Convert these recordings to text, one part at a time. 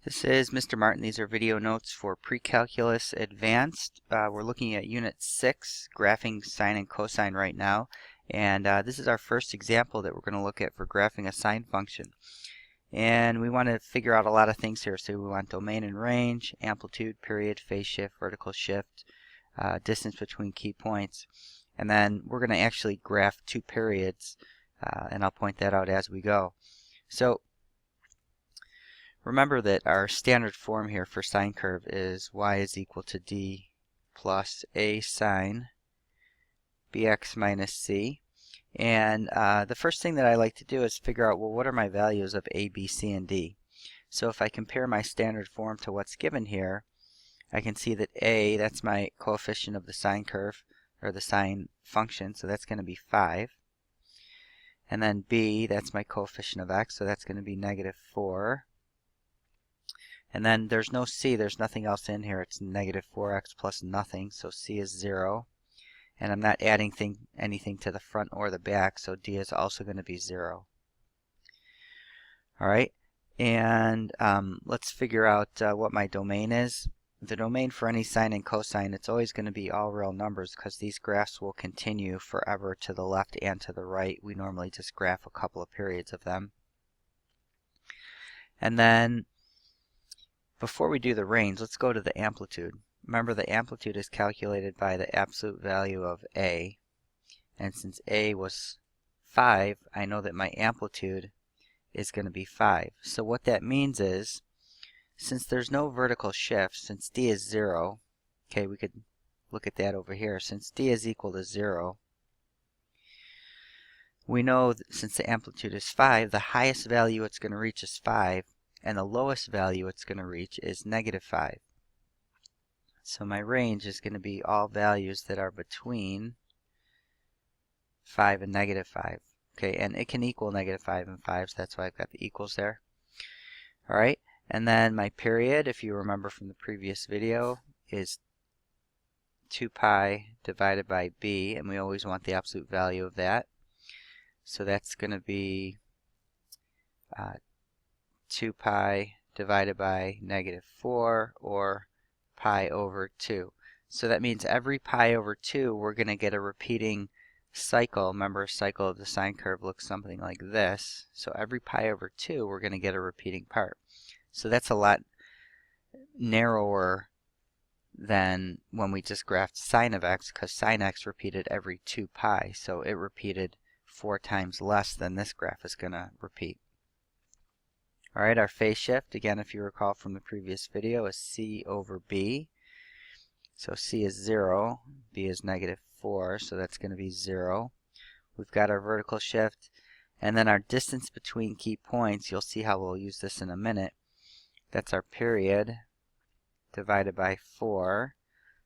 This is Mr. Martin. These are video notes for Pre-Calculus Advanced. We're looking at Unit 6, graphing sine and cosine right now. And this is our first example that we're going to look at for graphing a sine function. And we want to figure out a lot of things here. So we want domain and range, amplitude, period, phase shift, vertical shift, distance between key points. And then we're going to actually graph two periods, and I'll point that out as we go. So remember that our standard form here for sine curve is y is equal to d plus a sine bx minus c. And the first thing that I like to do is figure out, well, what are my values of a, b, c, and d? So if I compare my standard form to what's given here, I can see that a, that's my coefficient of the sine curve, or the sine function, so that's going to be 5. And then b, that's my coefficient of x, so that's going to be negative 4. And then there's no c, there's nothing else in here. It's negative 4x plus nothing, so c is 0. And I'm not adding anything to the front or the back, so d is also going to be 0. Alright, and let's figure out what my domain is. The domain for any sine and cosine, it's always going to be all real numbers because these graphs will continue forever to the left and to the right. We normally just graph a couple of periods of them. And then before we do the range, let's go to the amplitude. Remember, the amplitude is calculated by the absolute value of a. And since a was 5, I know that my amplitude is going to be 5. So what that means is, since there's no vertical shift, since d is 0, okay, we could look at that over here. Since d is equal to 0, we know that since the amplitude is 5, the highest value it's going to reach is 5. And the lowest value it's going to reach is negative 5. So my range is going to be all values that are between 5 and negative 5. Okay, and it can equal negative 5 and 5, so that's why I've got the equals there. Alright, and then my period, if you remember from the previous video, is 2 pi divided by b, and we always want the absolute value of that. So that's going to be 2 pi divided by negative 4, or pi over 2. So that means every pi over 2 we're going to get a repeating cycle. Remember, a cycle of the sine curve looks something like this. So every pi over 2 we're going to get a repeating part. So that's a lot narrower than when we just graphed sine of x, because sine x repeated every 2 pi. So it repeated 4 times less than this graph is going to repeat. Alright, our phase shift, again, if you recall from the previous video, is c over b. So c is 0, b is negative 4, so that's going to be 0. We've got our vertical shift, and then our distance between key points, you'll see how we'll use this in a minute. That's our period divided by 4.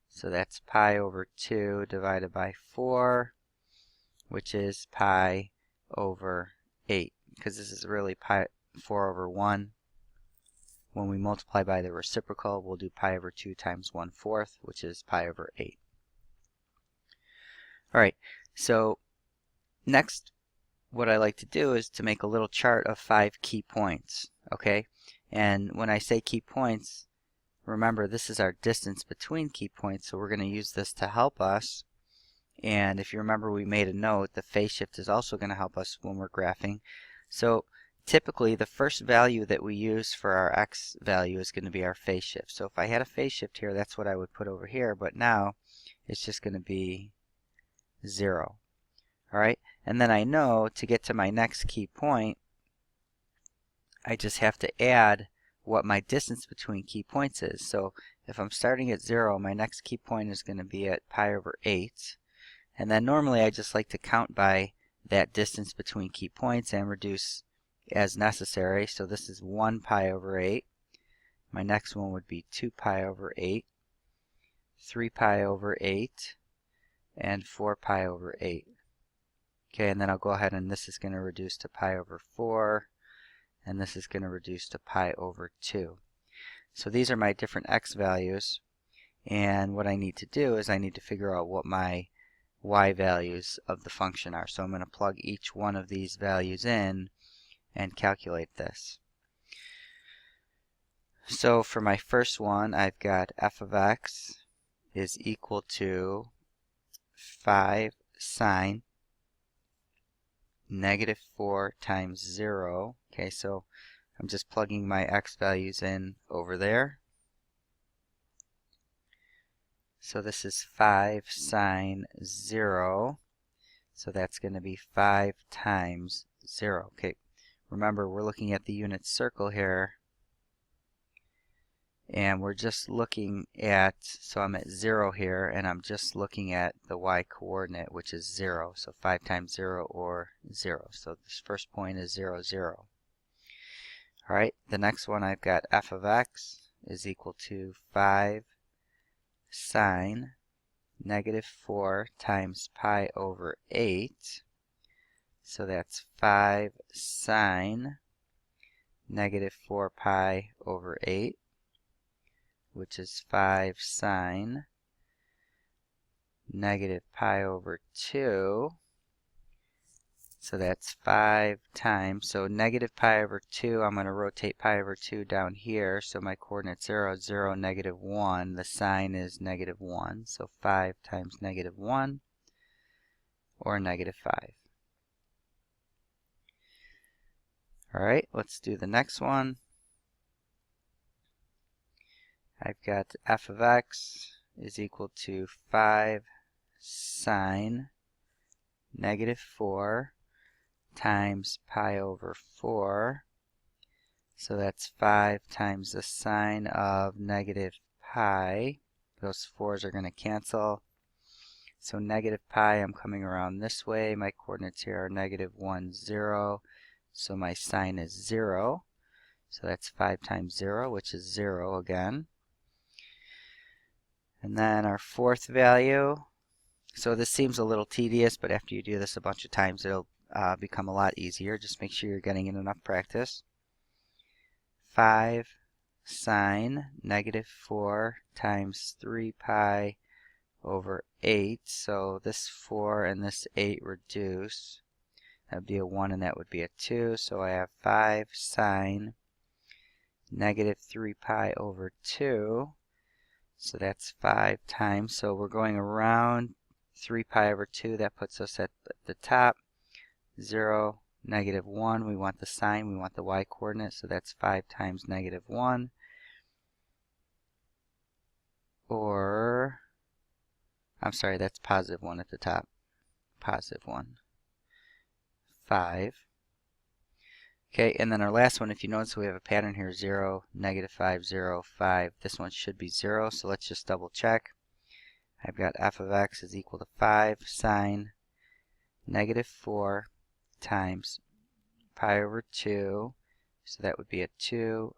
So that's pi over 2 divided by 4, which is pi over 8, because this is really 4 over 1. When we multiply by the reciprocal, we'll do pi over 2 times 1/4, which is pi over 8. Alright, so next what I like to do is to make a little chart of 5 key points. Okay, and when I say key points, remember this is our distance between key points, so we're going to use this to help us. And if you remember, we made a note, the phase shift is also going to help us when we're graphing. So typically the first value that we use for our x value is going to be our phase shift. So if I had a phase shift here, that's what I would put over here, but now it's just going to be 0. Alright, and then I know to get to my next key point, I just have to add what my distance between key points is. So if I'm starting at 0, my next key point is going to be at pi over 8. And then normally I just like to count by that distance between key points and reduce as necessary. So this is 1 pi over 8. My next one would be 2 pi over 8, 3 pi over 8, and 4 pi over 8. Okay, and then I'll go ahead and this is going to reduce to pi over 4, and this is going to reduce to pi over 2. So these are my different x values, and what I need to do is I need to figure out what my y values of the function are. So I'm going to plug each one of these values in and calculate this. So for my first one, I've got f of x is equal to 5 sine negative 4 times 0. Okay, so I'm just plugging my x values in over there. So this is 5 sine 0. So that's going to be 5 times 0. Okay, remember we're looking at the unit circle here. And we're just looking at, so I'm at 0 here, and I'm just looking at the y coordinate, which is 0. So 5 times 0 or 0. So this first point is 0, 0. Alright, the next one I've got f of x is equal to 5 sine negative 4 times pi over 8. So that's 5 sine negative 4 pi over 8. Which is 5 sine negative pi over 2. So that's 5 times, so negative pi over 2, I'm going to rotate pi over 2 down here. So my coordinates 0, 0, negative 1. The sign is negative 1. So 5 times negative 1 or negative 5. Alright, let's do the next one. I've got f of x is equal to 5 sine negative 4 times pi over 4. So that's 5 times the sine of negative pi. Those 4's are going to cancel. So negative pi, I'm coming around this way. My coordinates here are negative 1, 0. So my sine is 0. So that's 5 times 0, which is 0 again. And then our fourth value. So this seems a little tedious, but after you do this a bunch of times, it'll become a lot easier. Just make sure you're getting in enough practice. 5 sine negative 4 times 3 pi over 8. So this 4 and this 8 reduce. That would be a 1 and that would be a 2. So I have 5 sine negative 3 pi over 2. So that's 5 times. So we're going around 3 pi over 2. That puts us at the top. 0, negative 1. We want the sign. We want the y coordinate. So that's 5 times negative 1. Or, I'm sorry, that's positive 1 at the top. Positive 1. 5. Okay, and then our last one, if you notice we have a pattern here, 0, negative 5, 0, 5. This one should be 0, so let's just double check. I've got f of x is equal to 5 sine negative 4 times pi over 2. So that would be a 2,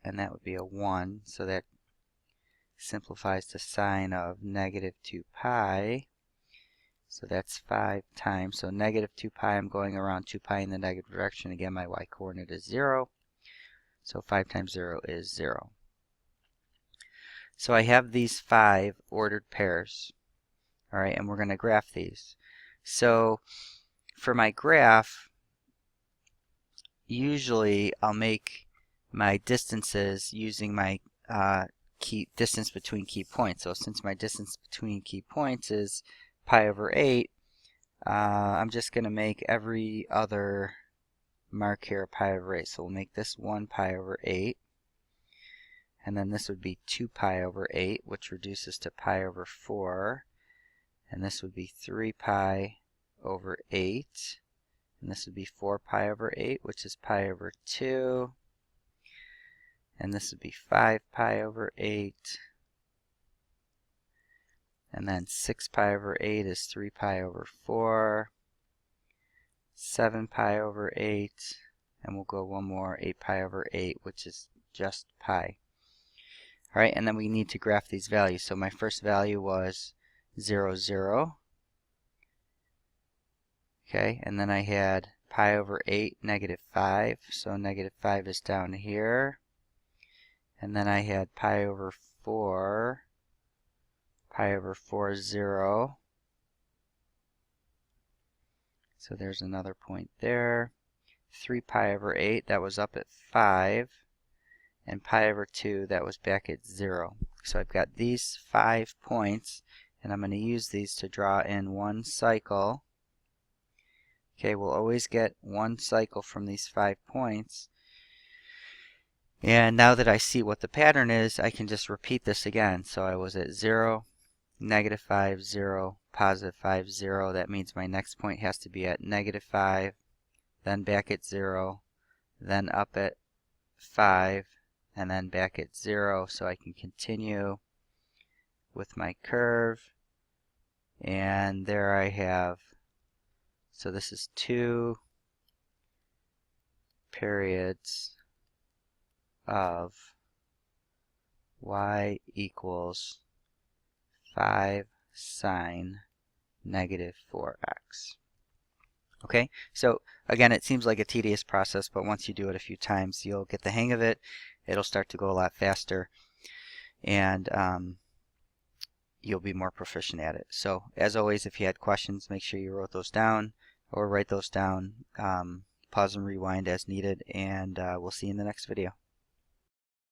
and that would be a 1. So that simplifies to sine of negative 2 pi. So that's 5 times, so negative 2 pi, I'm going around 2 pi in the negative direction. Again, my y coordinate is 0. So 5 times 0 is 0. So I have these 5 ordered pairs. Alright, and we're going to graph these. So for my graph, usually I'll make my distances using my distance between key points. So since my distance between key points is pi over 8, I'm just going to make every other mark here pi over 8. So we'll make this 1 pi over 8. And then this would be 2 pi over 8, which reduces to pi over 4. And this would be 3 pi over 8. And this would be 4 pi over 8, which is pi over 2. And this would be 5 pi over 8. And then 6 pi over 8 is 3 pi over 4. 7 pi over 8. And we'll go one more, 8 pi over 8, which is just pi. Alright, and then we need to graph these values. So my first value was 0, 0. Okay, and then I had pi over 8, negative 5. So negative 5 is down here. And then I had pi over 4. Pi over 4 is 0. So there's another point there. 3 pi over 8, that was up at 5. and pi over 2, that was back at 0. So I've got these 5 points, and I'm going to use these to draw in one cycle. Okay, we'll always get one cycle from these 5 points. And now that I see what the pattern is, I can just repeat this again. So I was at 0, -5, 0, +5, 0. That means my next point has to be at -5, then back at 0, then up at 5, and then back at 0. So I can continue with my curve. And there I have, so this is 2 periods of y equals 5 sine -4x. Okay, so again, it seems like a tedious process, but once you do it a few times, you'll get the hang of it. It'll start to go a lot faster, and you'll be more proficient at it. So as always, if you had questions, make sure you wrote those down or write those down. Pause and rewind as needed, and we'll see you in the next video.